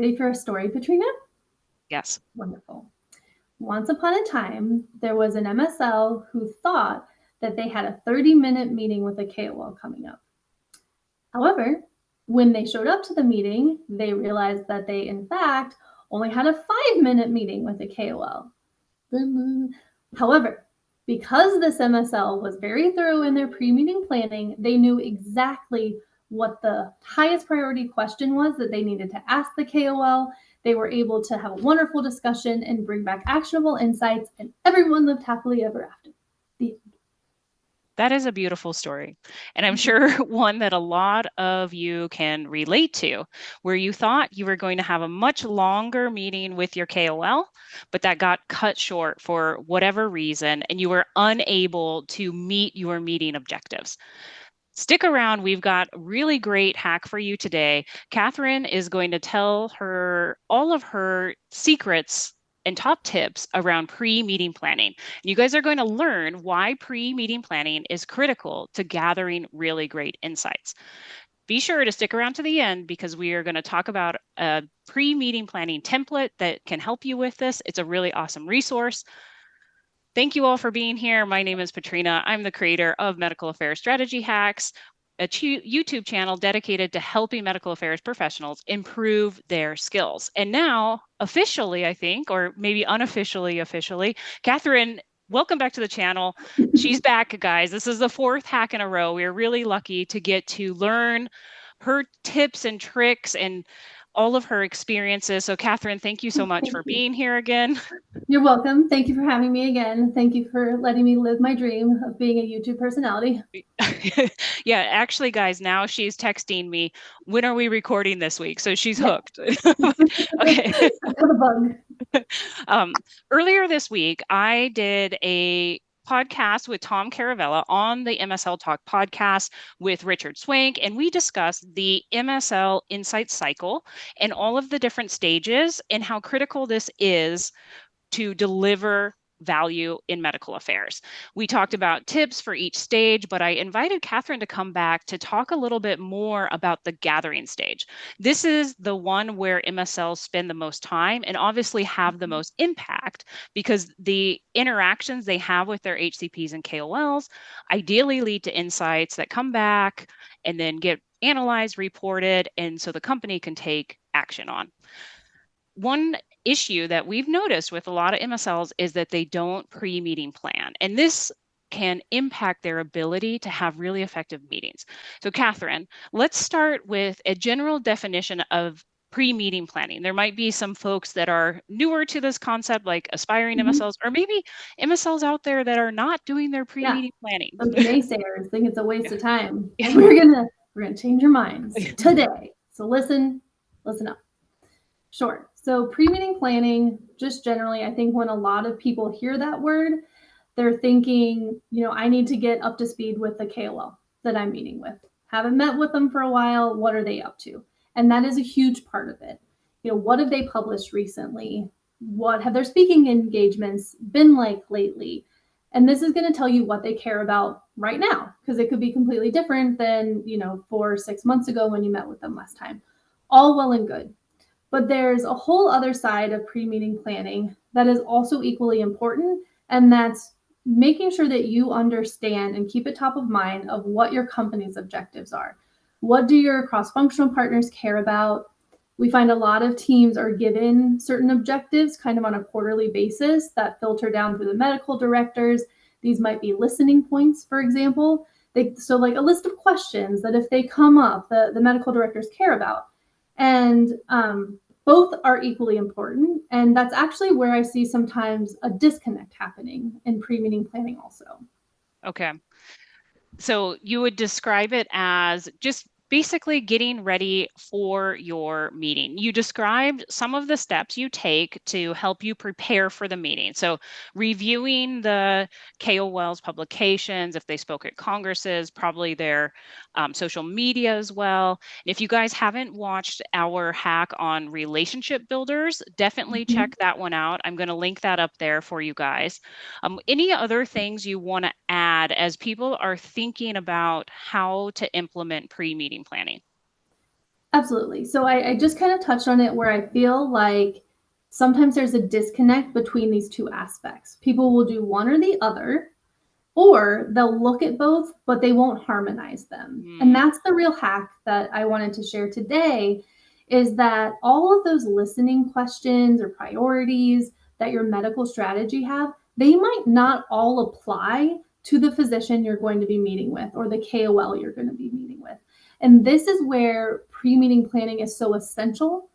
ready for a story, Katrina? Yes. Wonderful. Once upon a time, there was an MSL who thought that they had a 30-minute meeting with a KOL coming up. However, when they showed up to the meeting, they realized that they, in fact, only had a 5-minute meeting with a KOL. However, because this MSL was very thorough in their pre-meeting planning, they knew exactly what the highest priority question was that they needed to ask the KOL. They were able to have a wonderful discussion and bring back actionable insights, and everyone lived happily ever after. That is a beautiful story. And I'm sure one that a lot of you can relate to, where you thought you were going to have a much longer meeting with your KOL, but that got cut short for whatever reason, and you were unable to meet your meeting objectives. Stick around. We've got a really great hack for you today. Catherine is going to tell all of her secrets and top tips around pre-meeting planning. You guys are going to learn why pre-meeting planning is critical to gathering really great insights. Be sure to stick around to the end because we are going to talk about a pre-meeting planning template that can help you with this. It's a really awesome resource. Thank you all for being here. My name is Patrina. I'm the creator of Medical Affairs Strategy Hacks, a YouTube channel dedicated to helping medical affairs professionals improve their skills. And now, officially, I think, or maybe unofficially, Catherine, welcome back to the channel. She's back, guys. This is the 4th hack in a row. We're really lucky to get to learn her tips and tricks and all of her experiences. So Catherine, thank you so much for being here again. You're welcome. Thank you for having me again. Thank you for letting me live my dream of being a YouTube personality. Yeah, actually, guys, now she's texting me, when are we recording this week? So she's hooked. Okay. Earlier this week, I did a podcast with Tom Caravella on the MSL Talk podcast with Richard Swank, and we discussed the MSL Insight Cycle and all of the different stages and how critical this is to deliver value in medical affairs. We talked about tips for each stage, but I invited Catherine to come back to talk a little bit more about the gathering stage. This is the one where MSLs spend the most time and obviously have the most impact because the interactions they have with their HCPs and KOLs ideally lead to insights that come back and then get analyzed, reported, and so the company can take action on. One issue that we've noticed with a lot of MSLs is that they don't pre-meeting plan. And this can impact their ability to have really effective meetings. So Catherine, let's start with a general definition of pre-meeting planning. There might be some folks that are newer to this concept, like aspiring MSLs, or maybe MSLs out there that are not doing their pre-meeting planning. Those naysayers think it's a waste of time. And we're gonna change your minds today. So listen up. Sure. So pre-meeting planning, just generally, I think when a lot of people hear that word, they're thinking, I need to get up to speed with the KOL that I'm meeting with. Haven't met with them for a while. What are they up to? And that is a huge part of it. What have they published recently? What have their speaking engagements been like lately? And this is going to tell you what they care about right now, because it could be completely different than, 4 or 6 months ago when you met with them last time. All well and good. But there's a whole other side of pre-meeting planning that is also equally important, and that's making sure that you understand and keep it top of mind of what your company's objectives are. What do your cross-functional partners care about? We find a lot of teams are given certain objectives kind of on a quarterly basis that filter down through the medical directors. These might be listening points, for example. So like a list of questions that if they come up, the medical directors care about. And both are equally important. And that's actually where I see sometimes a disconnect happening in pre-meeting planning also. Okay. So you would describe it as just basically getting ready for your meeting. You described some of the steps you take to help you prepare for the meeting. So reviewing the KOL's publications, if they spoke at congresses, probably their social media as well. If you guys haven't watched our hack on relationship builders, definitely check that one out. I'm going to link that up there for you guys. Any other things you want to add as people are thinking about how to implement pre-meeting planning? Absolutely. So I just kind of touched on it where I feel like sometimes there's a disconnect between these two aspects. People will do one or the other, or they'll look at both, but they won't harmonize them. And that's the real hack that I wanted to share today, is that all of those listening questions or priorities that your medical strategy have, they might not all apply to the physician you're going to be meeting with or the KOL you're going to be meeting with. And this is where pre-meeting planning is so essential.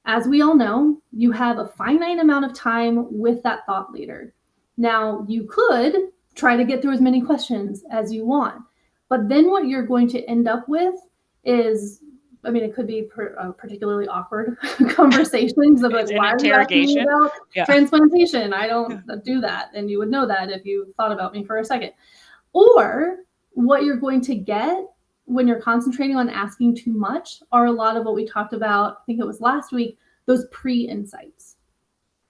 As we all know, you have a finite amount of time with that thought leader. Now, you could try to get through as many questions as you want, but then what you're going to end up with is, I mean, it could be particularly awkward conversations of like, why are you asking me about transplantation? I don't do that. And you would know that if you thought about me for a second. Or what you're going to get when you're concentrating on asking too much are a lot of what we talked about, I think it was last week, those pre-insights.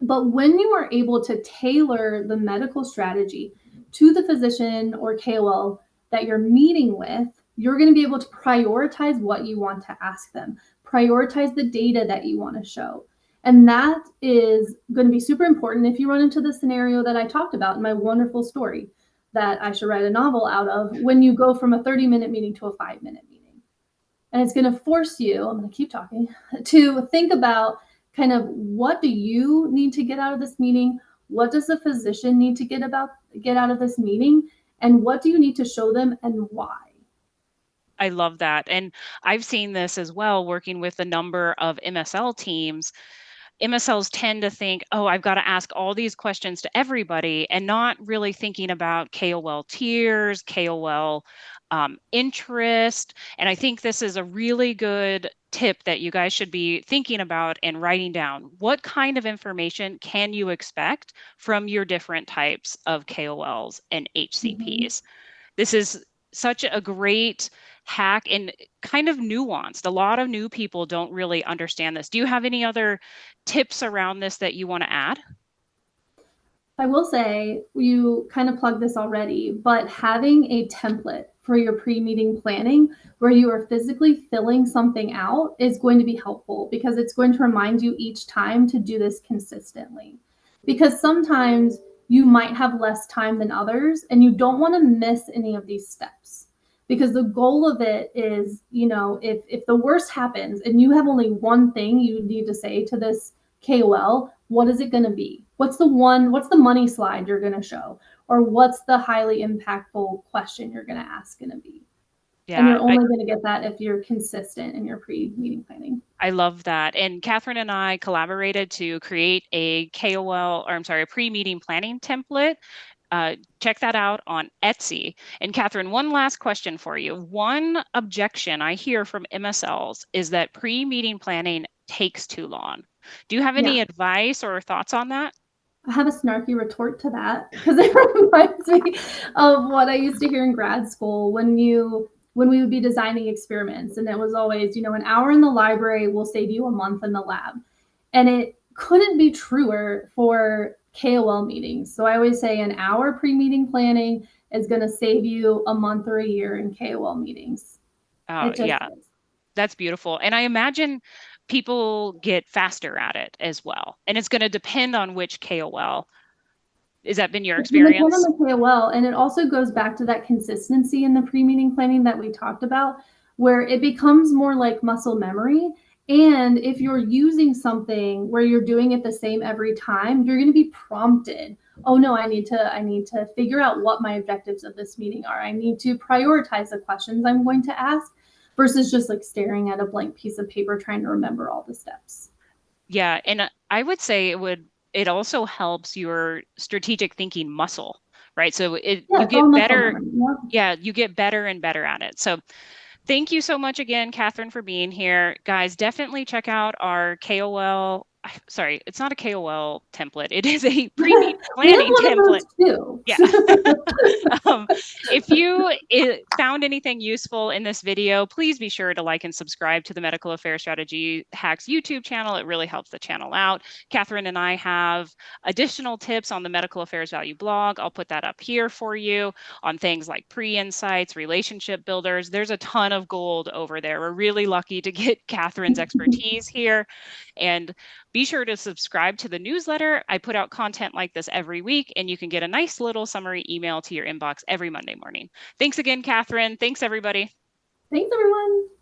But when you are able to tailor the medical strategy to the physician or KOL that you're meeting with, you're going to be able to prioritize what you want to ask them, prioritize the data that you want to show. And that is going to be super important if you run into the scenario that I talked about in my wonderful story that I should write a novel out of, when you go from a 30-minute meeting to a 5-minute meeting. And it's going to force you, I'm going to keep talking, to think about kind of what do you need to get out of this meeting? What does the physician need to get out of this meeting? And what do you need to show them and why? I love that. And I've seen this as well, working with a number of MSL teams. MSLs tend to think, oh, I've got to ask all these questions to everybody, and not really thinking about KOL tiers, KOL interest. And I think this is a really good tip that you guys should be thinking about and writing down. What kind of information can you expect from your different types of KOLs and HCPs? This is such a great hack and kind of nuanced. A lot of new people don't really understand this. Do you have any other tips around this that you want to add? I will say, you kind of plugged this already, but having a template for your pre-meeting planning where you are physically filling something out is going to be helpful, because it's going to remind you each time to do this consistently. Because sometimes you might have less time than others and you don't want to miss any of these steps. Because the goal of it is, if the worst happens and you have only one thing you need to say to this KOL, what is it going to be? What's the money slide you're going to show? Or what's the highly impactful question you're going to ask going to be? Yeah, and you're only going to get that if you're consistent in your pre-meeting planning. I love that. And Catherine and I collaborated to create a pre-meeting planning template. Check that out on Etsy. And Catherine, one last question for you. One objection I hear from MSLs is that pre-meeting planning takes too long. Do you have any advice or thoughts on that? I have a snarky retort to that, because it reminds me of what I used to hear in grad school when we would be designing experiments. And it was always, an hour in the library will save you a month in the lab. And it couldn't be truer for KOL meetings. So I always say an hour pre-meeting planning is going to save you a month or a year in KOL meetings. Yeah, that's beautiful. And I imagine people get faster at it as well. And it's going to depend on which KOL. Has that been your experience? It's on the KOL, and it also goes back to that consistency in the pre-meeting planning that we talked about, where it becomes more like muscle memory. And if you're using something where you're doing it the same every time, you're going to be prompted. Oh no, I need to figure out what my objectives of this meeting are. I need to prioritize the questions I'm going to ask, versus just like staring at a blank piece of paper trying to remember all the steps. Yeah, and I would say it also helps your strategic thinking muscle, right? So you get better. Yeah, you get better and better at it. So thank you so much again, Catherine, for being here. Guys, definitely check out our KOL. Sorry, it's not a KOL template. It is a pre-meeting planning template. Too. Yeah. If you found found anything useful in this video, please be sure to like and subscribe to the Medical Affairs Strategy Hacks YouTube channel. It really helps the channel out. Catherine and I have additional tips on the Medical Affairs Value blog. I'll put that up here for you on things like pre-insights, relationship builders. There's a ton of gold over there. We're really lucky to get Catherine's expertise here. And be sure to subscribe to the newsletter. I put out content like this every week, and you can get a nice little summary email to your inbox every Monday morning. Thanks again, Catherine. Thanks, everybody. Thanks, everyone.